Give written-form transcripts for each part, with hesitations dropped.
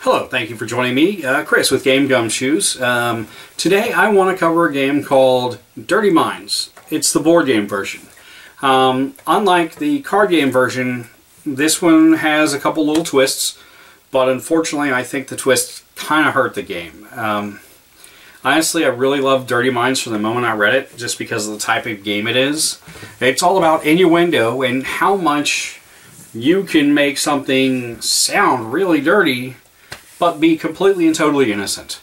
Hello, thank you for joining me, Chris with Game Gumshoes. Today I want to cover a game called Dirty Minds. It's the board game version. Unlike the card game version, this one has a couple little twists, but unfortunately I think the twists kind of hurt the game. Honestly, I really loved Dirty Minds from the moment I read it, just because of the type of game it is. It's all about innuendo and how much you can make something sound really dirty but be completely and totally innocent.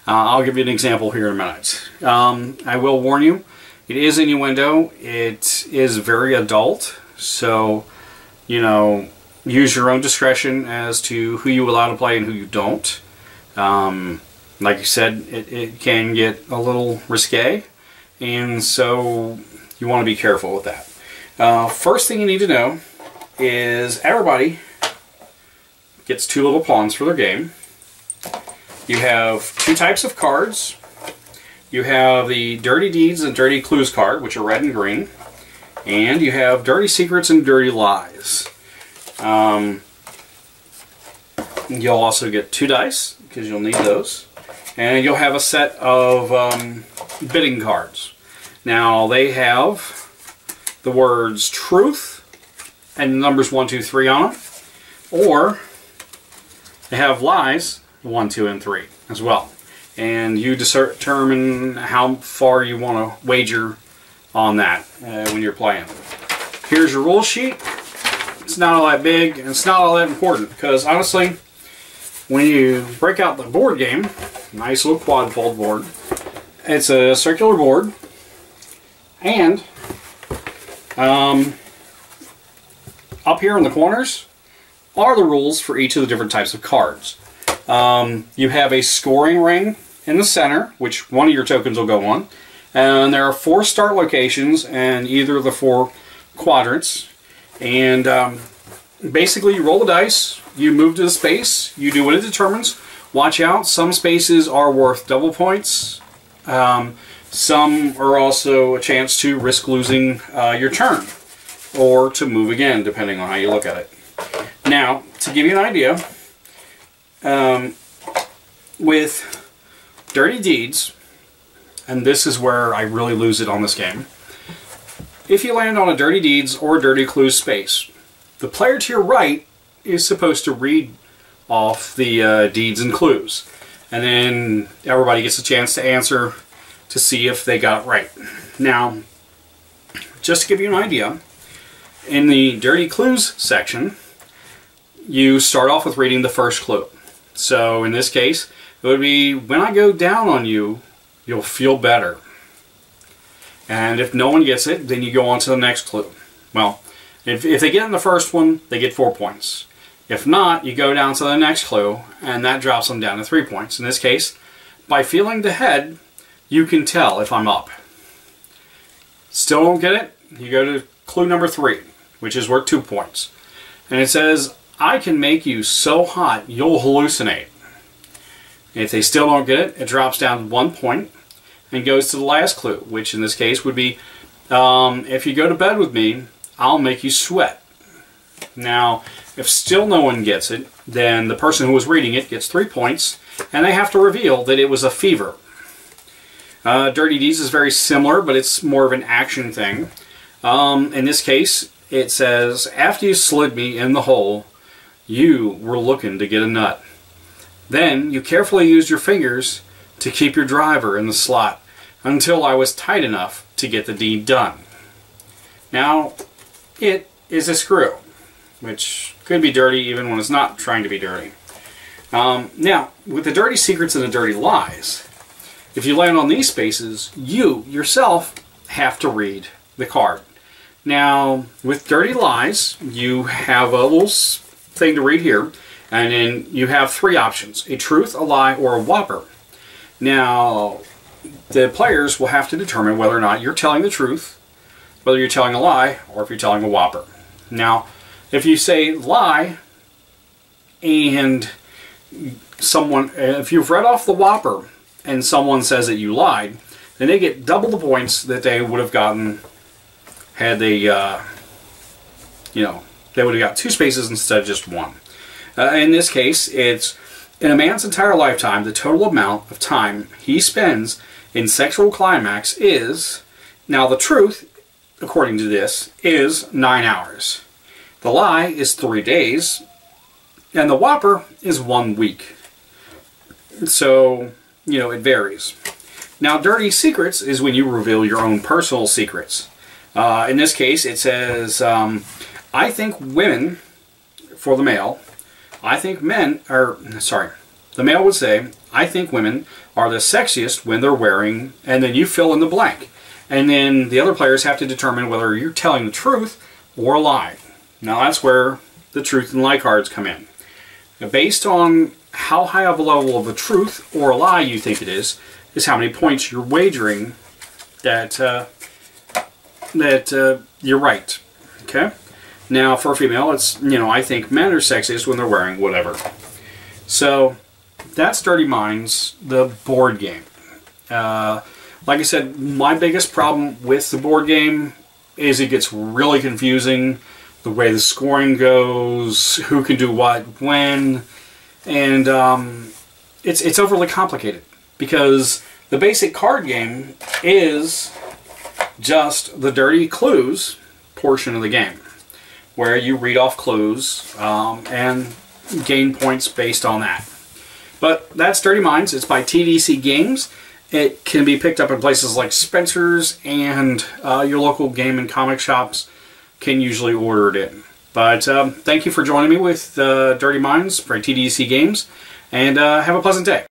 I'll give you an example here in a minute. I will warn you, it is innuendo. It is very adult, so, you know, use your own discretion as to who you allow to play and who you don't. Like you said, it can get a little risque, and so you want to be careful with that. First thing you need to know is everybody gets two little pawns for their game. You have two types of cards. You have the Dirty Deeds and Dirty Clues card, which are red and green. And you have Dirty Secrets and Dirty Lies. You'll also get two dice, because you'll need those. And you'll have a set of bidding cards. Now, they have the words truth and the numbers 1, 2, 3 on them. Or they have lies, 1, 2, and 3 as well. And you determine how far you want to wager on that when you're playing. Here's your rule sheet. It's not all that big, and it's not all that important, because honestly, when you break out the board game, nice little quad-fold board, it's a circular board, and up here in the corners are the rules for each of the different types of cards. You have a scoring ring in the center, which one of your tokens will go on. And there are 4 start locations in either of the 4 quadrants. And basically you roll the dice, you move to the space, you do what it determines. Watch out, some spaces are worth double points. Some are also a chance to risk losing your turn, or to move again, depending on how you look at it. Now, to give you an idea, with Dirty Deeds, and this is where I really lose it on this game, if you land on a Dirty Deeds or Dirty Clues space, the player to your right is supposed to read off the deeds and clues, and then everybody gets a chance to answer to see if they got it right. Now, just to give you an idea, in the Dirty Clues section, you start off with reading the first clue. So in this case, it would be, when I go down on you, you'll feel better. And if no one gets it, then you go on to the next clue. Well, if they get in the first one, they get 4 points. If not, you go down to the next clue, and that drops them down to 3 points. In this case, by feeling the head, you can tell if I'm up. Still don't get it? You go to clue number 3, which is worth 2 points. And it says, I can make you so hot you'll hallucinate. If they still don't get it, it drops down to 1 point and goes to the last clue, which in this case would be, if you go to bed with me, I'll make you sweat. Now, if still no one gets it, then the person who was reading it gets 3 points, and they have to reveal that it was a fever. Dirty Deeds is very similar, but it's more of an action thing. In this case, it says, after you slid me in the hole, you were looking to get a nut. Then you carefully used your fingers to keep your driver in the slot until I was tight enough to get the deed done. Now, it is a screw, which could be dirty even when it's not trying to be dirty. Now, with the Dirty Secrets and the Dirty Lies, if you land on these spaces, you yourself have to read the card. Now, with Dirty Lies, you have a little thing to read here, and then you have 3 options: a truth, a lie, or a whopper. Now, the players will have to determine whether or not you're telling the truth, whether you're telling a lie, or if you're telling a whopper. Now, if you say lie, and if you've read off the whopper, and someone says that you lied, then they get double the points that they would have gotten had they, they would have got 2 spaces instead of just 1. In this case, it's In a man's entire lifetime, the total amount of time he spends in sexual climax is, now the truth, according to this, is 9 hours. The lie is 3 days, and the whopper is 1 week. So, you know, it varies. Now, dirty secrets is when you reveal your own personal secrets. In this case, it says, I think women, for the male, I think men are, sorry, the male would say, I think women are the sexiest when they're wearing, and then you fill in the blank. And then the other players have to determine whether you're telling the truth or a lie. Now that's where the truth and lie cards come in. Now, based on how high of a level of a truth or a lie you think it is how many points you're wagering that you're right. Okay? Now for a female, it's, you know, I think men are sexiest when they're wearing whatever. So that's Dirty Minds, the board game. Like I said, my biggest problem with the board game is it gets really confusing. The way the scoring goes, who can do what, when, and it's overly complicated because the basic card game is just the dirty clues portion of the game, where you read off clues and gain points based on that. But that's Dirty Minds. It's by TDC Games. It can be picked up in places like Spencer's, and your local game and comic shops can usually order it in. But thank you for joining me with Dirty Minds for TDC Games, and have a pleasant day.